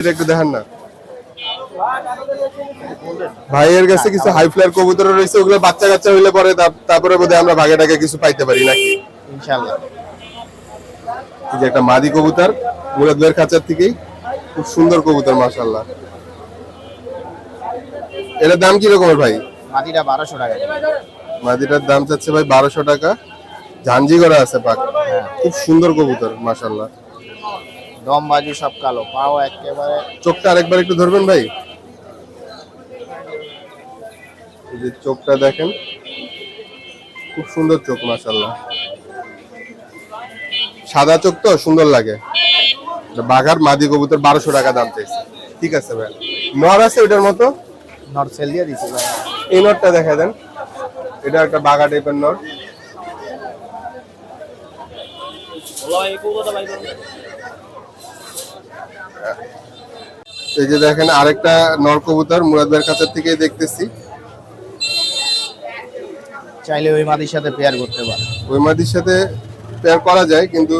এটা একটু দেখেন না ভাইয়ের কাছে কিছু হাই ফ্লায়ার কবুতর রয়েছে, ওগুলো বাচ্চা কাচ্চা হইলে পরে তারপরে বোধহয় আমরা ভাগে টাকে কিছু পাইতে পারি নাকি ইনশাআল্লাহ। এই যে একটা মাদি কবুতর মুরাদ ভাইয়ের খাঁচার থেকেই, খুব সুন্দর কবুতর মাশাআল্লাহ। এটার দাম কি রকমের ভাই? মাদিটা 1200 টাকা। মাদিটার দাম চাচ্ছে ভাই 1200 টাকা। ঝাঞ্জি করা আছে পাক, খুব সুন্দর কবুতর মাশাআল্লাহ। দম বাজি সব কালো, পাও একেবারে। চোখটা আরেকবার একটু ধরবেন ভাই, এই যে চোখটা দেখেন, খুব সুন্দর চোখ মাশাআল্লাহ। সাদা চোখ তো সুন্দর লাগে। বাঘার মাদি কবুতর 1200 টাকা দাম চাইছে। ঠিক আছে ভাই, নর আছে ওটার মতো? নর সেল দিয়ে দিছি ভাই। এই নরটা দেখা দেন, এটা একটা বাঘা টাইপের নর। এই যে দেখেন আরেকটা নর কবুতর মুরাদ ভাইয়ের কাছ থেকে দেখতেছি। চাইলে ওই মাদির সাথে পেয়ার করতে পারে। ওই মাদির সাথে পেয়ার করা যায়, কিন্তু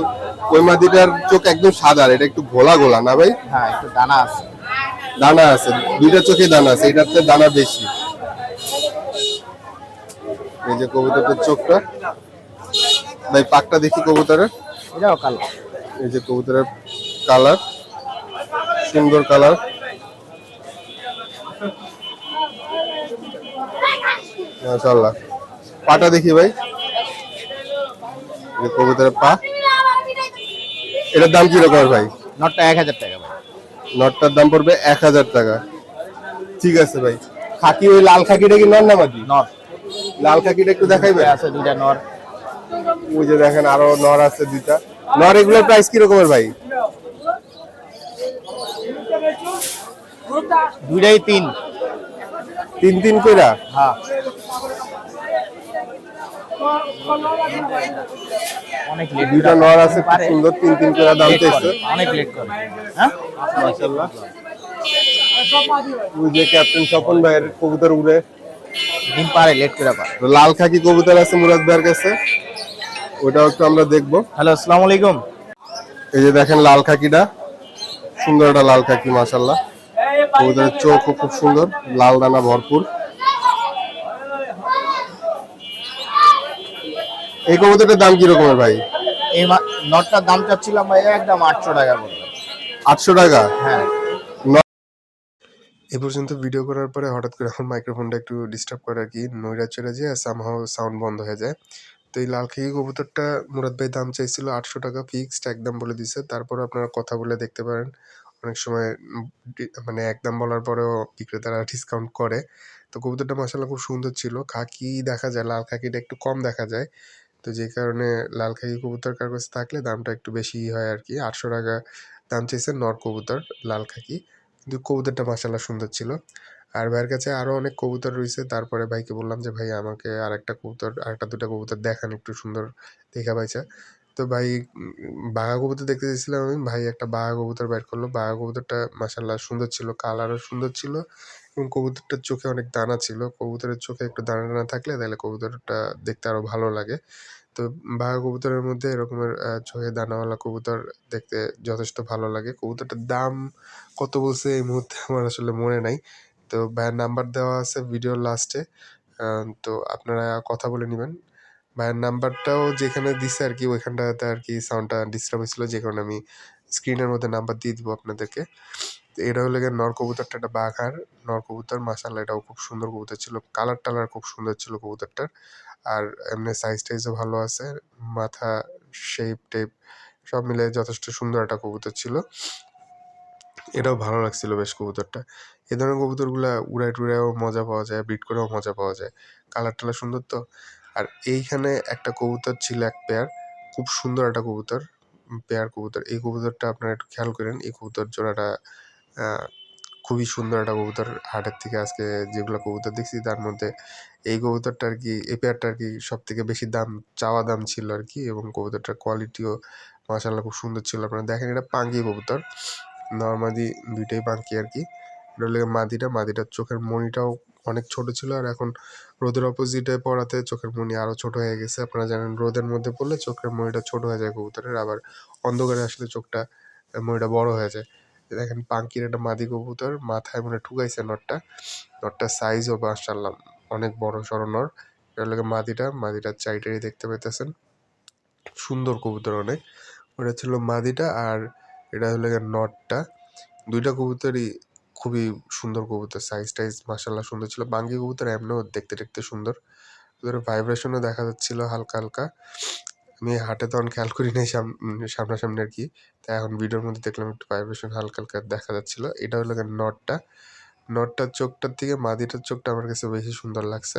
ওই মাদিটার চোখ একদম সাদা, এটা একটু ঘোলা ঘোলা না ভাই? হ্যাঁ, একটু দানা আছে। দানা আছে, দুইটা চোখে দানা আছে, এটাতে দানা বেশি। এই যে কবুতরটার চোখটা ভাই, পাকটা দেখি কবুতরের। এটাও কালো। এই যে কবুতরের কালার, সুন্দর কালার মাশাআল্লাহ। পাটা দেখি ভাই, এই কবুতরের পা। এটার দাম কি রকম ভাই? নটটা 1000 টাকা ভাই। নটটার দাম পড়বে 1000 টাকা। ঠিক আছে ভাই। খাকি ওই লাল খাকিটা কি নর না মাদি? নর। লাল খাকিটা একটু দেখাইবে? আছে দুইটা নর। ওই যে দেখেন আরো নর আছে দুইটা। নর এগুলোর প্রাইস কি রকমের ভাই? দুইটাই 3 3 কইরা? হ্যাঁ। অনেক লেট। দুইটা নর আছে খুব সুন্দর, 3 কইরা দাম চাইছে। অনেক লেট করে। হ্যাঁ মাশাআল্লাহ। ওই যে ক্যাপ্টেন স্বপন ভাইয়ের কবুতর উড়ে ডিম পারে, লেট করে পারে। লাল খাকি কবুতর আছে মুরাদ ভাইয়ের কাছে, ওটাও একটু আমরা দেখবো। হ্যালো, আসসালামু আলাইকুম। এই যে দেখেন লাল খাকিটা, সুন্দর একটা লাল খাকি মাশাআল্লাহ। কবুতরের চোখও খুব সুন্দর, লাল দানা ভরপুর। এই কবুতরটার দাম কি রকমের ভাই? এই নটটার দাম চাচ্ছিলাম ভাই একদম 800 টাকা করে। 800 টাকা? হ্যাঁ। এ পর্যন্ত ভিডিও করার পরে হঠাৎ করে আমার মাইক্রোফোনটা একটু ডিস্টার্ব করে আর কি, নৈরাজ চলে যায়, সামহাও সাউন্ড বন্ধ হয়ে যায়। তো এই লাল খাকি কবুতরটা মুরাদ ভাই দাম চাইছিল 800 টাকা, ফিক্সড একদম বলে দিছে। তারপর আপনারা কথা বলে দেখতে পারেন, অনেক সময় মানে একদম বলার পরেও বিক্রেতারা ডিসকাউন্ট করে। তো কবুতরটা মাশাআল্লাহ খুব সুন্দর ছিল। খাকি দেখা যায়, লাল খাকিটা একটু কম দেখা যায়। তো যে কারণে লাল খাকি কবুতর কার কাছে থাকলে দামটা একটু বেশি হয় আর কি। 800 টাকা দাম চাইছে নর কবুতর লাল খাকি, কিন্তু কবুতরটা মাশাআল্লাহ সুন্দর ছিল। আর ভাইয়ের কাছে আরো অনেক কবুতর রয়েছে। তারপরে ভাইকে বললাম যে ভাই আমাকে আরেকটা কবুতর, আরেকটা দুটা কবুতর দেখান, একটু সুন্দর দেখা পাইছে। তো ভাই বাঘা কবুতর দেখতে চাইছিলাম আমি, ভাই একটা বাঘা কবুতর বের করলো। বাঘা কবুতরটা মাশাআল্লাহ সুন্দর ছিল, কালারও সুন্দর ছিল, এবং কবুতরটার চোখে অনেক দানা ছিল। কবুতরের চোখে একটু দানা টানা থাকলে তাহলে কবুতরটা দেখতে আরো ভালো লাগে। তো বাঘা কবুতরের মধ্যে এরকমের চোখে দানাওয়ালা কবুতর দেখতে যথেষ্ট ভালো লাগে। কবুতরটার দাম কত বলছে এই মুহূর্তে আমার আসলে মনে নাই। তো ভাইয়ের নাম্বার দেওয়া আছে ভিডিওর লাস্টে, তো আপনারা কথা বলে নেবেন। ভাইয়ের নাম্বারটাও যেখানে দিছে আর কি, ওইখানটাতে আর কি সাউন্ডটা ডিস্টার্ব হয়েছিল, যে কারণে আমি স্ক্রিনের মধ্যে নাম্বার দিয়ে দিব আপনাদেরকে। তো এটা হলো গিয়ে নর কবুতরটা, একটা বাঘার নর কবুতর মাশাআল্লাহ, এটাও খুব সুন্দর কবুতর ছিল, কালার টালার খুব সুন্দর ছিল কবুতরটার। আর এমনি সাইজ টাইজও ভালো আছে, মাথা শেপ টেপ সব মিলে যথেষ্ট সুন্দর একটা কবুতর ছিল। এটাও ভালো লাগছিল বেশ কবুতরটা। এই ধরনের কবুতরগুলা উড়ায় টুড়ায়ও মজা পাওয়া যায়, ব্রিড করেও মজা পাওয়া যায়, কালার টালার সুন্দর তো। আর এইখানে একটা কবুতর ছিল এক পেয়ার, খুব সুন্দর একটা কবুতর, পেয়ার কবুতর। এই কবুতরটা আপনারা একটু খেয়াল করেন, এই কবুতর জোড়াটা খুবই সুন্দর একটা কবুতর। হাটের থেকে আজকে যেগুলো কবুতর দেখছি তার মধ্যে এই কবুতরটা আর কি, এই পেয়ারটা আর কি সব থেকে বেশি দাম, চাওয়া দাম ছিল আর কি, এবং কবুতরটার কোয়ালিটিও মাশাআল্লাহ খুব সুন্দর ছিল। আপনারা দেখেন, এটা পাঙ্কি কবুতর, নর্মাদি দুইটাই পাঙ্কি আর কি। এটা হলো মাদিটার চোখের মনিটাও অনেক ছোট ছিল, আর এখন রোদের অপোজিটে পড়াতে চোখের মনি আরও ছোট হয়ে গেছে। আপনারা জানেন রোদের মধ্যে পড়লে চোখের মনিটা ছোট হয়ে যায় কবুতরের, আবার অন্ধকারে আসলে চোখটা মনিটা বড় হয়ে যায়। দেখেন পাঙ্কির একটা মাদি কবুতর, মাথায় মনে ঠুকাইছে নটটা। নটটার সাইজও মাশাআল্লাহ অনেক বড় সড়ো নর। এটা হলো মাদিটার চাইটাই দেখতে পাইতেছেন। সুন্দর কবুতর অনেক। ওটা ছিল মাদিটা, আর এটা হলো গিয়ে নটটা। দুইটা কবুতরই খুবই সুন্দর কবুতর, সাইজ টাইজ মাশাআল্লাহ সুন্দর ছিল। বাঙ্গি কবুতর এমনিও দেখতে দেখতে সুন্দর। ওদের ভাইব্রেশনও দেখা যাচ্ছিল হালকা হালকা। আমি হাটে তখন খেয়াল করি নাই সামনাসামনি আর কি, তাই এখন ভিডিওর মধ্যে দেখলাম একটু ভাইব্রেশন হালকা হালকা দেখা যাচ্ছিল। এটা হলো গিয়ে নটটা। নটটার চোখটার থেকে মাদিটার চোখটা আমার কাছে বেশি সুন্দর লাগছে।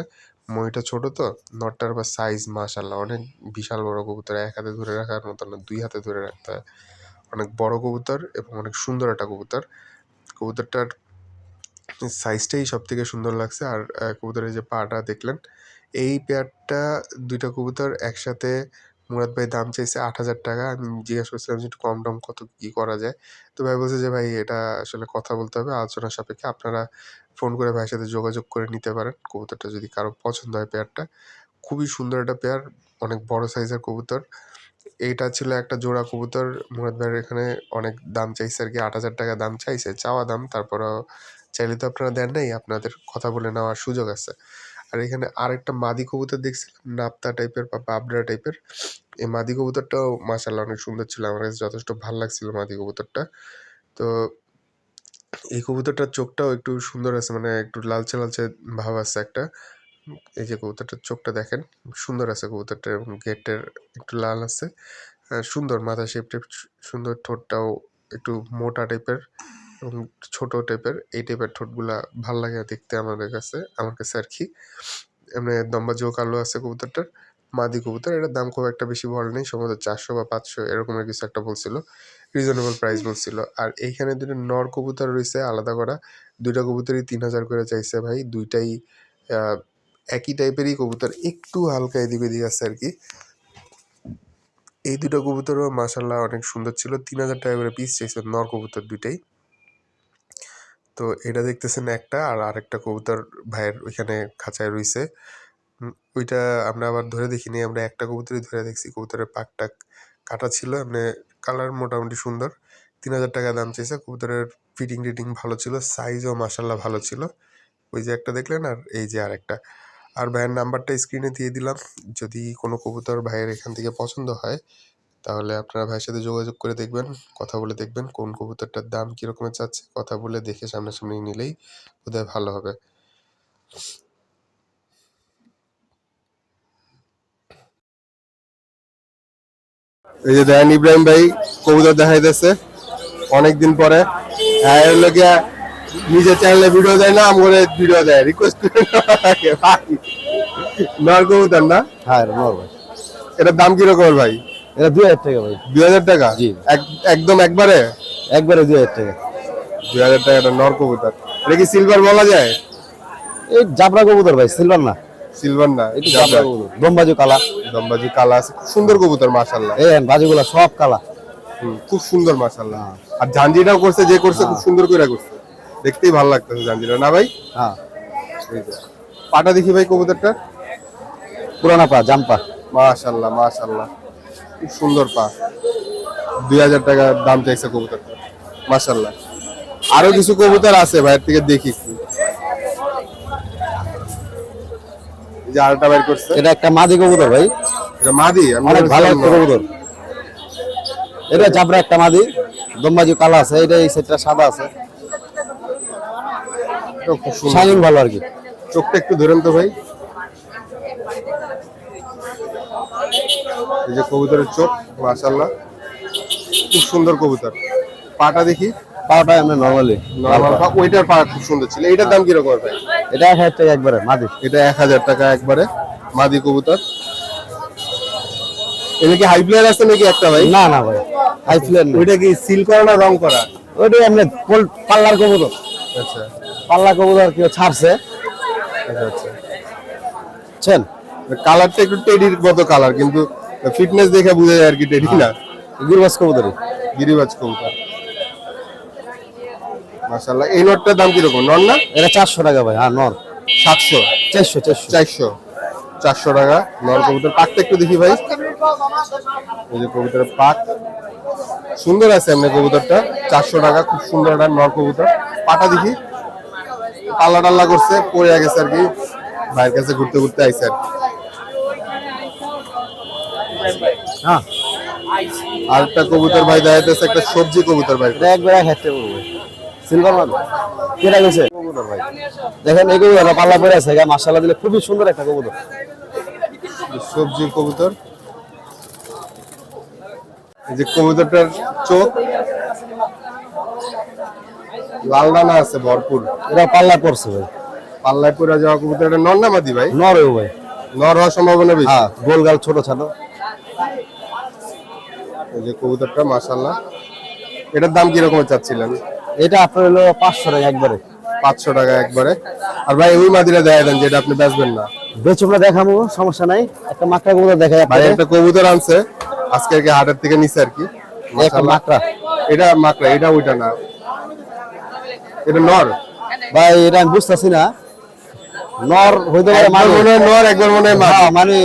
মইটা ছোট তো, নটটার আবার সাইজ মাশাআল্লাহ অনেক বিশাল বড় কবুতর, এক হাতে ধরে রাখার মতো না, দুই হাতে ধরে রাখতে হয়। অনেক বড় কবুতর এবং অনেক সুন্দর একটা কবুতর। কবুতরটার সাইজটাই সব থেকে সুন্দর লাগছে। আর কবুতরের যে পাটা দেখলেন, এই পেয়ারটা দুইটা কবুতর একসাথে মুরাদ ভাই দাম চাইছে 8,000 টাকা। আমি জিজ্ঞেস করছিলাম যে একটু কম টম কত কি করা যায়, তো ভাই বলছে যে ভাই এটা আসলে কথা বলতে হবে আলোচনা সাপেক্ষে, আপনারা ফোন করে ভাইয়ের সাথে যোগাযোগ করে নিতে পারেন কবুতরটা যদি কারো পছন্দ হয়। পেয়ারটা খুবই সুন্দর একটা পেয়ার, অনেক বড় সাইজের কবুতর। এইটা ছিল একটা জোড়া কবুতর। মুরাদ ভাইয়ের এখানে অনেক দাম চাইছে আর কি, 8,000 টাকা দাম চাইছে, চাওয়া দাম। তারপরও চাইলে তো আপনারা দেন নাই, আপনাদের কথা বলে নেওয়ার সুযোগ আছে। আর এখানে আরেকটা মাদি কবুতর দেখছিলাম, নাপ্তা টাইপের বা বাবরা টাইপের। এই মাদি কবুতরটাও মাশাআল্লাহ অনেক সুন্দর ছিল, আমার কাছে যথেষ্ট ভালো লাগছিল মাদি কবুতরটা। তো এই কবুতরটার চোখটাও একটু সুন্দর আছে, মানে একটু লালচে লালচে ভাব আছে একটা। এই যে কবুতরটার চোখটা দেখেন, সুন্দর আছে কবুতরটা, এবং গেটের একটু লাল আছে। সুন্দর মাথা শেপ টেপ সুন্দর, ঠোঁটটাও একটু মোটা টাইপের এবং ছোট টাইপের। এই টাইপের ঠোঁটগুলা ভাল লাগে দেখতে আমার কাছে আর কি। এমনি লম্বা জোক আলো আছে কবুতরটার। মাদি কবুতর, এটার দাম খুব একটা বেশি বলে নেই, সম্ভবত 400 বা 500 এরকমের কিছু একটা বলছিল, রিজনেবল প্রাইস বলছিল। আর এইখানে দুটো নর কবুতর রয়েছে আলাদা করা, দুইটা কবুতরই 3,000 করে চাইছে ভাই। দুইটাই একই টাইপেরই কবুতর, একটু হালকা এদিক ওদিক আছে আর কি। এই দুটো কবুতরও মাশাআল্লাহ অনেক সুন্দর ছিল, 3,000 টাকা করে পিস চাইছে নর কবুতর দুইটাই। তো এটা দেখতেছেন একটা, আর আরেকটা কবুতর ভাইয়ের ওইখানে খাঁচায় রইছে। ওইটা আমরা আবার ধরে দেখিনি, আমরা একটা কবুতরই ধরে দেখছি। কবুতরের পাকটা কাটা ছিল, এমনি কালার মোটামুটি সুন্দর। 3,000 টাকা দাম চেয়েছে। কবুতরের ফিটিং টিটিং ভালো ছিল, সাইজও মাশাআল্লাহ ভালো ছিল। ওই যে একটা দেখলেন, আর এই যে আরেকটা। আর ভাইয়ের নাম্বারটা স্ক্রিনে দিয়ে দিলাম, যদি কোনো কবুতর ভাইয়ের এখান থেকে পছন্দ হয় তাহলে আপনারা ভাইয়ের সাথে যোগাযোগ করে দেখবেন, কথা বলে দেখবেন কোন কবুতরটার দাম কীরকমের চাচ্ছে, কথা বলে দেখে সামনাসামনি নিলেই বোধহয় ভালো হবে। এই যে দেখেন ইব্রাহিম ভাই কবুতর দেখাইতেছে অনেকদিন পরে। হ্যাঁ, এর লোকে নিজের চ্যানেলে ভিডিও দেয় না, আমার ভিডিও দেয়, রিকোয়েস্ট করে নর কবুতর না? হ্যাঁ নর ভাই। এটার দাম কিরকম ভাই? এটা 2,000 টাকা ভাই। 2,000 টাকা? জি একদম একবারে 2,000 টাকা। 2,000 টাকা এটা নর কবুতর। এটা কি সিলভার বলা যায়? এই জাবরা কবুতর ভাই, সিলভার না। সিলভার না, এটা জাবরা কবুতর, দমবাজু কালা। দমবাজি কালা আছে, খুব সুন্দর কবুতর মাশাআল্লাহ। এই বাজুগুলা সব কালা। খুব সুন্দর মাশাআল্লাহ। আর জাঞ্জিটাও করছে, যে করছে খুব সুন্দর করে করছে, দেখতেই ভালো লাগতেছে জাঞ্জিটা না ভাই? হ্যাঁ। পাটা দেখি ভাই কবুতরটা, পুরানা পা, জাম্পা। মাশাআল্লাহ মাশাআল্লাহ, খুব সুন্দর পা। 2,000 টাকা দাম চাইছে কবুতরটা মাশাআল্লাহ। আরো কিছু কবুতর আছে ভাইয়ের থেকে দেখি একটু। এই যে আরেকটা বাইর করছে, এটা একটা মাদি কবুতর ভাই। এটা মাদি? অনেক ভালো একটা কবুতর। এটা জাবরা একটা মাদি, দমবাজু কালা আছে, এটা এই সেটটা সাদা আছে, খুব সুন্দর, শাইনিং ভালো আর কি। চোখটা একটু ধরেন তো ভাই। এই যে কবুতরের চোখ মাশাআল্লাহ, খুব সুন্দর কবুতর। পাটা দেখি, পাওয়াটা আমরা নরমালি নরমাল পা, ওইটার পা খুব সুন্দর ছিল। এইটার দাম কিরকম ভাই? এটা 1,000 টাকা একবারে মাদি। এটা 1,000 টাকা একবারে মাদি কবুতর। এটা কি হাই প্লেয়ার আছে নাকি একটা ভাই? না না ভাই, হাই ফ্লেয়ার না। ওইটা কি সিল করা না রং করা? ওইটা এমনি পাল্লার কবুতর। আচ্ছা পাল্লা কবুতর কেউ ছাড়ছে, আচ্ছা আচ্ছা। বুঝছেন? কালারটা একটু টেডির মতো কালার, কিন্তু ফিটনেস দেখে বোঝা যায় আর কি টেডি না, গিরবাজ কবুতরই। গিরিবাজ কবুতর মাশাআল্লাহ। এই নটটার দাম কিরকম? নর না? এটা 400 টাকা ভাই। হ্যাঁ নর। 700? 400 400 টাকা নর কবুতর। পাকটা একটু দেখি ভাই। এই যে কবুতরের পাক সুন্দর আছে এমনি কবুতরটা, 400 টাকা, খুব সুন্দর একটা নর কবুতর। পাটা দেখি, পাল্লা টাল্লা করছে, পড়ে গেছে আর কি, ভাইয়ের কাছে ঘুরতে ঘুরতে আইছে আর কি। হ্যাঁ আর একটা কবুতর ভাই দেখাইতেছে, একটা সবজি কবুতর ভাই। এটা একবার খেতে বলবো সিলভার মাল কেনা গেছে কবুতর ভাই। দেখেন এই কবুতর পাল্লা পড়ে আছে, মাশাআল্লাহ দিলে খুবই সুন্দর একটা কবুতর, সবজি কবুতর। এই যে কবুতরটার চোখ লাল ডানা আছে ভরপুর। এটা পাল্লা পড়ছে ভাই, পাল্লায় পড়ে যাওয়া কবুতর। এটা নর না মাদি ভাই? নরেও ভাই। নর হওয়ার সম্ভাবনা বেশি। হ্যাঁ গোলগাল ছোট ছোট। এই যে কবুতরটা মাশাআল্লাহ, এটার দাম কিরকম চাচ্ছিলেন? এটা আপনার হলো 500 টাকা একবারে। 500 টাকা একবারে। আর ভাই ওই মাদিরা দেখা দেন যেটা আপনি বেচবেন না। বেচুমরা দেখাবো, সমস্যা নাই। একটা মাকড়া কবুতর দেখাই ভাই আপনাদের। একটা কবুতর আনছে আজকে আর কি, হাটের থেকে নিছে আর কি। একটা মাশাআল্লাহ। মাকড়া, এটা মাকড়া, এটা ওইটা না, এটা নর ভাই এটা আমি বুঝতেছি না, নর হইতে পারে একবার মনে হয় নর, একবার মনে হয় মাদি। মানে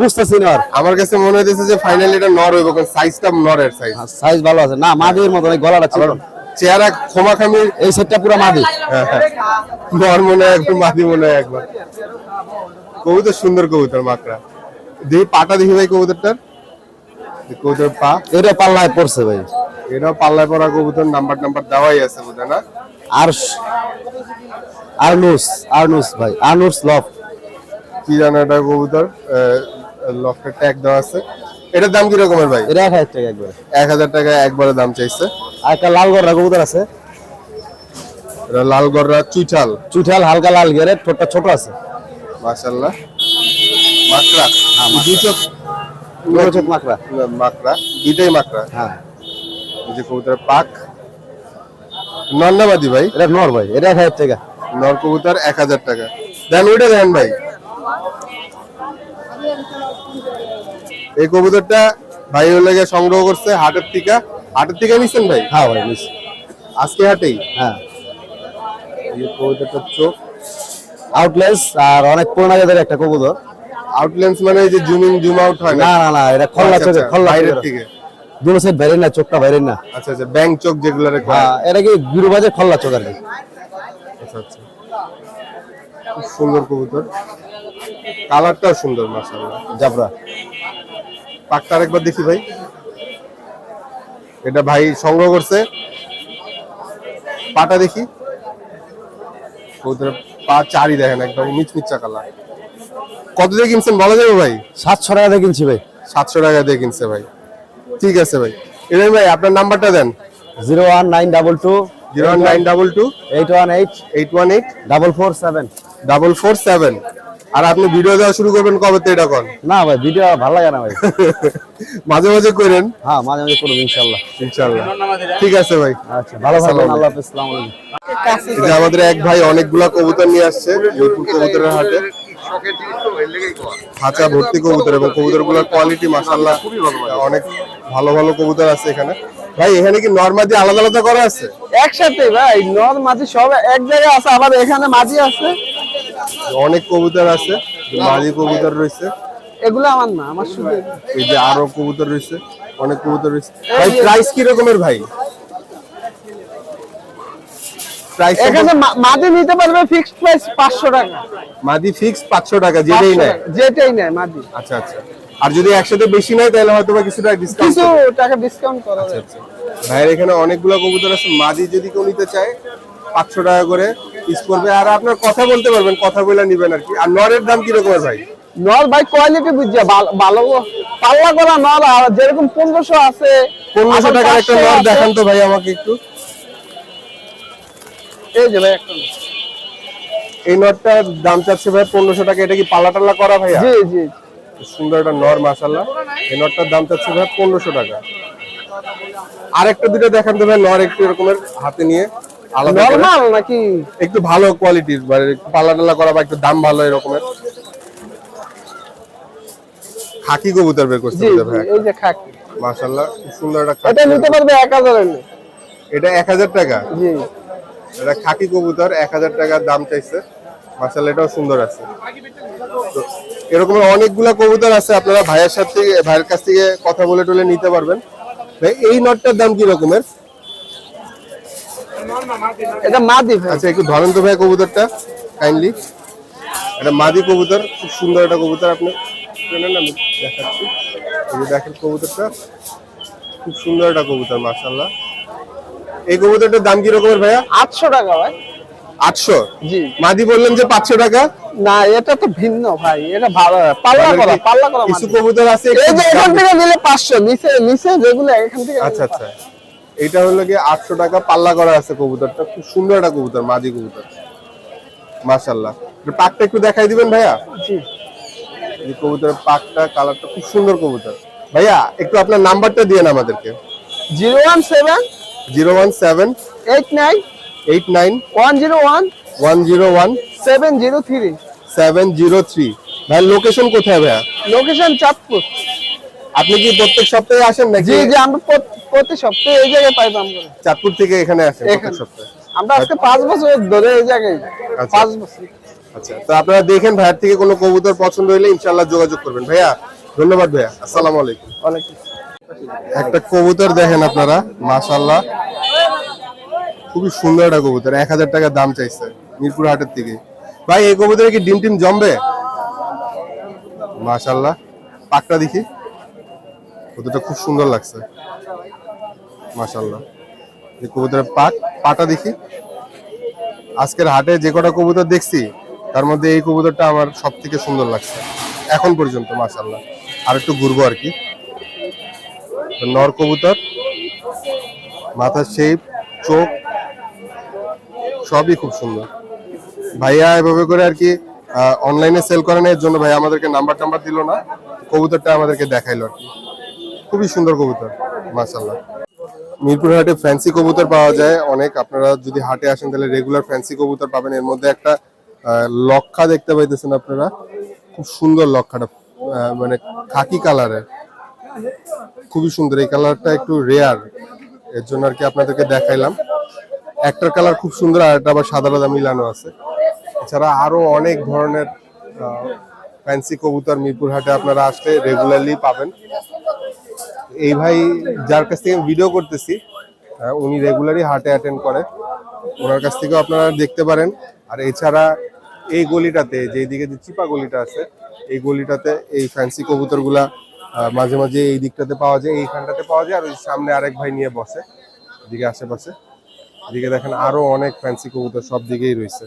বুঝতেছি না। আমার কাছে মনে হইতেছে যে ফাইনালি এটা নর হইব, কারণ সাইজটা নরের সাইজ। সাইজ ভালো আছে না, মাদির মতো এই গলাটা ছিল। চেহারা খোমাখামি, এই সেটটা পুরো মাদি। নর মনে হয় একবার, মাদি মনে হয় একবার। কবুতর সুন্দর কবুতর মাকড়া। দেখি পাটা দেখি ভাই কবুতরটার, কবুতর পা। এটা পাল্লায় পড়ছে ভাই। এটাও পাল্লায় পড়া কবুতর, নাম্বার দেওয়াই আছে বোধ না। আর আরনুস ভাই, আরনুস লফ কি জানো এটা কবুতর, লফটের ট্যাগ দেওয়া আছে। এটার দাম কি রকমের ভাই? এটা 1000 টাকা একবারে। 1000 টাকা একবারে দাম চাইছে। আর একটা লাল গররা কবুতর আছে, এটা লাল গররা চুইঠাল, চুঠাল হালকা লাল গেরে, ঠোঁটটা ছোট আছে। মাশাআল্লাহ। মাকড়া, মাকড়া। দুই চোখ, দুটো চোখ মাকড়া। মাকড়া, দুইটাই মাকড়া। হ্যাঁ এই যে কবুতরের পাক। নর না মাদি ভাই? এটা নর ভাই, এটা 1000 টাকা। নর কবুতর 1000 টাকা। দেন ওইটা দেন ভাই। এই কবুতরটা ভাই হলে গিয়ে সংগ্রহ করছে হাটের থেকে। হাটের থেকে নিছেন ভাই? হ্যাঁ ভাই নিস। আজকে হাটেই। হ্যাঁ এই কবুতরটার চোখ আউটলেস আর অনেক পুরোনো জাতের একটা কবুতর। আউটলেন্স মানে এই যে জুম আউট হয় না না? না না, এটা খল্লা আচ্ছা, চোখে, আচ্ছা, খল্লা বাইরের চোখের। থেকে। দুটো সাইড বাইরে না, চোখটা বাইরে না। আচ্ছা আচ্ছা, ব্যাং চোখ যেগুলো রে। হ্যাঁ এটা কি গিরুবাজে খল্লা চোখ আর কি। আচ্ছা আচ্ছা, খুব সুন্দর কবুতর, কালারটাও সুন্দর মাশাআল্লাহ। জাবরা পাকটা আরেকবার দেখি ভাই। এটা ভাই সংগ্রহ করছে। পাটা দেখি, কবুতরের পা চারি দেখেন একদম মিচমিচা কালার। কত দিয়ে কিনছেন বলা যাবে ভাই? 700 টাকা দিয়ে কিনছি ভাই। 700 টাকা দিয়ে কিনছে ভাই। ঠিক আছে ভাই। এবার ভাই আপনার নাম্বারটা দেন। 01922 01922 818 818 447। 447। আর আপনি ভিডিও দেওয়া শুরু করবেন কবে তো এটা কোন? না ভাই ভিডিও ভালো লাগে না ভাই। মাঝে মাঝে করেন। হ্যাঁ মাঝে মাঝে করব ইনশাআল্লাহ। ইনশাআল্লাহ। ঠিক আছে ভাই। আচ্ছা ভালো থাকবেন, আল্লাহ হাফেজ, আসসালামু আলাইকুম। এই যে আমাদের এক ভাই অনেকগুলা কবুতর নিয়ে আসছে জয়পুর কবুতরের হাটে। খাঁচা ভর্তি কবুতর, এবং কবুতরগুলোর কোয়ালিটি মাশাআল্লাহ অনেক ভালো ভালো কবুতর আছে এখানে। ভাই এখানে কি নরমাদি আলাদা আলাদা করা আছে? একসাথে ভাই, নর মাঝি সব এক জায়গায় আছে, আবার এখানে মাঝি আছে। অনেক কবুতর আছে, মাদি কবুতর রয়েছে। এগুলো আমার না, আমার শুধু এই যে আরো কবুতর রয়েছে, অনেক কবুতর রয়েছে। ভাই প্রাইস কি রকমের ভাই? প্রাইস এখানে মাদি নিতে পারবে ফিক্সড প্রাইস 500 টাকা। মাদি ফিক্স 500 টাকা যেটাই নেয়। যেটাই নেয় মাদি। আচ্ছা আচ্ছা। আর যদি একসাথে বেশি নেয় তাহলে হয়তো বা কিছুটা ডিসকাউন্ট। কিছু টাকা ডিসকাউন্ট করা যাবে। ভাইয়ের এখানে অনেকগুলো কবুতর আছে। মাদি যদি কেউ নিতে চায় 500 টাকা করে পিস পড়বে। আর আপনার কথা বলতে পারবেন, কথা বলে নিবেন আর কি। আর নরের দাম কি রকমের ভাই? নর ভাই কোয়ালিটি বুঝছে ভালো পাল্লা করা নর, আর যেরকম 1500 আছে। 1500 টাকার একটা নর দেখান তো ভাই আমাকে একটু। এই যে ভাই একটা এই নরটার দাম চাচ্ছে ভাই 1500 টাকা। এটা কি পাল্লা টাল্লা করা ভাইয়া? জি জি, সুন্দর একটা নর মাশাআল্লাহ। এই নরটার দাম চাচ্ছে ভাই 1500 টাকা। আরেকটা দুটো দেখান তো ভাই, নর একটু এরকমের হাতে নিয়ে আলাদা করে। নরমাল নাকি একটু ভালো কোয়ালিটির, মানে একটু পাল্লা টাল্লা করা বা একটু দাম ভালো এরকমের। খাকি কবুতর বের করতে জি হবে জি, ভাই। এই যে খাকি, মাশাআল্লাহ খুব সুন্দর একটা এটা খাকি। নিতে পারবে 1000 এর। এটা 1000 টাকা। জি এটা খাকি কবুতর 1000 টাকা দাম চাইছে। মাশাআল্লাহ এটাও সুন্দর আছে। তো এরকম অনেকগুলা কবুতর আছে, আপনারা ভাইয়ের কাছ থেকে কথা বলে টলে নিতে পারবেন। ভাই এই নটটার দাম কি রকমের? এটা মাদি ভাই। আচ্ছা একটু ধরেন তো ভাই কবুতরটা কাইন্ডলি। এটা মাদি কবুতর, খুব সুন্দর একটা কবুতর, আপনি চেনেন, আমি দেখাচ্ছি। এই যে দেখেন কবুতরটা, খুব সুন্দর একটা কবুতর মাশাআল্লাহ। এই কবুতরটার দাম কি রকমের ভাইয়া? 800 টাকা ভাই। 800? জি। মাদি বললেন যে 500 টাকা। না এটা তো ভিন্ন ভাই, এটা ভালো পাল্লা করা কিছু মাদি। কবুতর আছে এই যে এখান থেকে নিলে 500, নিচে যেগুলো এখান থেকে। আচ্ছা আচ্ছা, এটা হলো কি 800 টাকা পাল্লা করা আছে কবুতরটা, খুব সুন্দর একটা কবুতর, মাদি কবুতর মাশাআল্লাহ। পাকটা একটু দেখাই দিবেন ভাইয়া? জি। এই কবুতরের পাকটা, কালারটা খুব সুন্দর কবুতর। ভাইয়া একটু আপনার নাম্বারটা দিয়েন আমাদেরকে। 017 017 89 89 101 101 703। 703। ভাই লোকেশন কোথায় ভাইয়া? লোকেশন চাঁদপুর। আপনি কি প্রত্যেক সপ্তাহে আসেন নাকি? জি জি, আমরা প্রতি সপ্তাহে এই জায়গায় পাইতাম করে। চাঁদপুর থেকে এখানে আসেন প্রত্যেক এখানে। সপ্তাহে? আমরা আজকে 5 বছর ধরে এই জায়গায়। আচ্ছা। 5 বছর। আচ্ছা, তো আপনারা দেখেন, ভাইয়ার থেকে কোনো কবুতর পছন্দ হলে ইনশাআল্লাহ যোগাযোগ করবেন। ভাইয়া ধন্যবাদ ভাইয়া, আসসালামু আলাইকুম। ওয়ালাইকুম। একটা কবুতর দেখেন আপনারা মাশাআল্লাহ, খুবই সুন্দর একটা কবুতর, 1000 টাকা দাম চাইছে মিরপুর হাটের থেকে। ভাই এই কবুতরে কি ডিম টিম জমবে? মাশাআল্লাহ, পাকটা দেখি, কবুতরটা খুব সুন্দর লাগছে মাশাআল্লাহ। এই কবুতরের পাটা দেখি। আজকের হাটে যে কটা কবুতর দেখছি তার মধ্যে এই কবুতরটা আমার সব থেকে সুন্দর লাগছে এখন পর্যন্ত মাশাআল্লাহ। আর একটু ঘুরবো আর কি। নর কবুতর, মাথার শেপ, চোখ সবই খুব সুন্দর। ভাইয়া এভাবে করে আর কি অনলাইনে সেল করেন, এর জন্য ভাইয়া আমাদেরকে নাম্বার দিল না, কবুতরটা আমাদেরকে দেখাইলো আর কি। খুবই সুন্দর কবুতর মাশাআল্লাহ। মিরপুর হাটে ফ্যান্সি কবুতর পাওয়া যায় অনেক, আপনারা যদি হাটে আসেন তাহলে রেগুলার ফ্যান্সি কবুতর পাবেন। এর মধ্যে একটা লক্ষা দেখতে পাইতেছেন আপনারা, খুব সুন্দর লক্ষাটা, মানে খাকি কালারের, খুবই সুন্দর। এই কালারটা একটু রেয়ার, এর জন্য আর কি আপনাদেরকে দেখাইলাম। একটার কালার খুব সুন্দর, আর একটা আবার সাদা সাদা মিলানো আছে। এছাড়া আরো অনেক ধরনের ফ্যান্সি কবুতর মিরপুর হাটে আপনারা আসলে রেগুলারলি পাবেন। এই ভাই যার কাছ থেকে ভিডিও করতেছি, উনি রেগুলারই হাটে অ্যাটেন্ড করে, ওনার কাছ থেকেও আপনারা দেখতে পারেন। আর এছাড়া এই গলিটাতে, যেদিকে যে চিপা গলিটা আছে, এই গলিটাতে এই ফ্যান্সি কবুতরগুলা মাঝে মাঝে এই দিকটাতে পাওয়া যায়, এইখানটাতে পাওয়া যায়। আর ওই সামনে আরেক ভাই নিয়ে বসে এদিকে আশেপাশে। এদিকে দেখেন আরো অনেক ফ্যান্সি কবুতর সব দিকেই রয়েছে।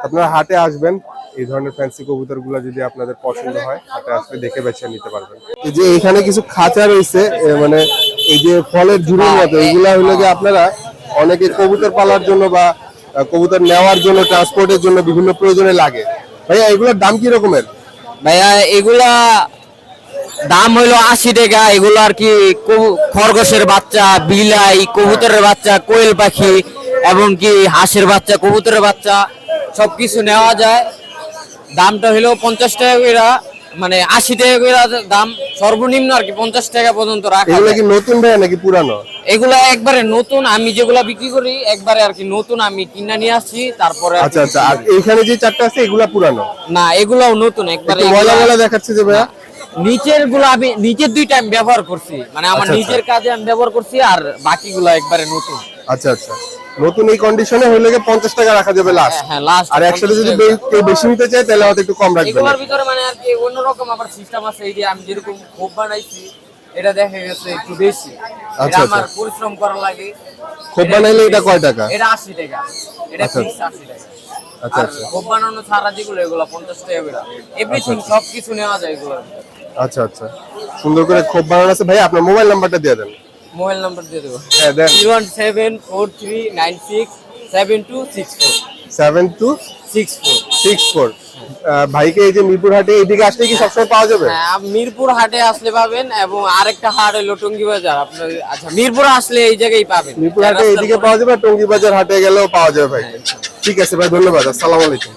আপনারা হাটে আসবেন, এই ধরনের ফ্যান্সি কবুতরগুলো যদি আপনাদের পছন্দ হয় হাটে আসলে দেখে বেছে নিতে পারবেন। এই যে এখানে কিছু খাঁচা রয়েছে, মানে এই যে ফলের ঝুড়ির মতো, এগুলা হলো যে আপনারা অনেকে কবুতর পালার জন্য বা কবুতর নেওয়ার জন্য, ট্রান্সপোর্টের জন্য বিভিন্ন প্রয়োজনে লাগে। ভাইয়া এগুলোর দাম কি রকমের? ভাইয়া এগুলা দাম হইলো 80 টাকা। এগুলো আর কি খরগোশের বাচ্চা, বিলাই, কবুতরের বাচ্চা, কোয়েল পাখি এবং কি হাঁসের বাচ্চা, কবুতরের বাচ্চা সবকিছু নেওয়া যায়। দামটা হইলো 50 টাকা করে, মানে 80 টাকা করে দাম সর্বনিম্ন আর কি, 50 টাকা পর্যন্ত রাখা এগুলো যায়। কি নতুন ভাইয়া নাকি পুরানো? এগুলা একবারে নতুন, আমি যেগুলা বিক্রি করি একবারে আর কি নতুন, আমি কিনা নিয়ে আসছি তারপরে। আচ্ছা আচ্ছা, আর এইখানে যে চারটা আছে এগুলা পুরানো? না এগুলাও নতুন একবারে। একটু ময়লা ময়লা দেখাচ্ছে যে ভাইয়া। নিচের গুলো আমি নিচের দুইটা আমি ব্যবহার করছি, মানে আমার আচ্ছা, নিজের কাজে আমি ব্যবহার করছি, আর বাকিগুলো একবারে নতুন। আচ্ছা আচ্ছা, নতুন এই কন্ডিশনে হইলে 50 টাকা রাখা যাবে লাস্ট। হ্যাঁ লাস্ট। আর একসাথে যদি কেউ বেশি নিতে চায় তাহলে হয়তো একটু কম রাখবেন। এগুলোর ভিতরে মানে আর কি অন্যরকম আবার সিস্টেম আছে। এই যে আমি যেরকম খোপ বানাইছি, এটা দেখা গেছে একটু বেশি, এটা আচ্ছা, আমার আচ্ছা। পরিশ্রম করা লাগে। খোপ বানাইলে এটা কয় টাকা? এটা 80 টাকা, এটা আচ্ছা। ফিক্স 80 টাকা। আচ্ছা আর আচ্ছা খোপ বানানো ছাড়া যেগুলো এগুলো 50 টাকা করে, এভরিথিং সবকিছু নেওয়া যায় এগুলো। আচ্ছা আচ্ছা, সুন্দর করে খোপ বানানো আছে। ভাই আপনার মোবাইল নাম্বারটা দিয়ে দেন। মোবাইল নাম্বার দিয়ে দেবো। হ্যাঁ দেন। 01743967264 7264। ভাইকে এই যে মিরপুর হাটে এইদিকে আসলে কি সবসময় পাওয়া যাবে? হ্যাঁ, মিরপুর হাটে আসলে পাবেন, এবং আরেকটা হাট হলো টঙ্গী বাজার। আপনার আচ্ছা, মিরপুর আসলে এই জায়গায় পাবেন। মিরপুর হাটে এইদিকে পাওয়া যাবে, টঙ্গী বাজার হাটে গেলেও পাওয়া যাবে ভাই। ঠিক আছে ভাই, ধন্যবাদ, আসসালামু আলাইকুম।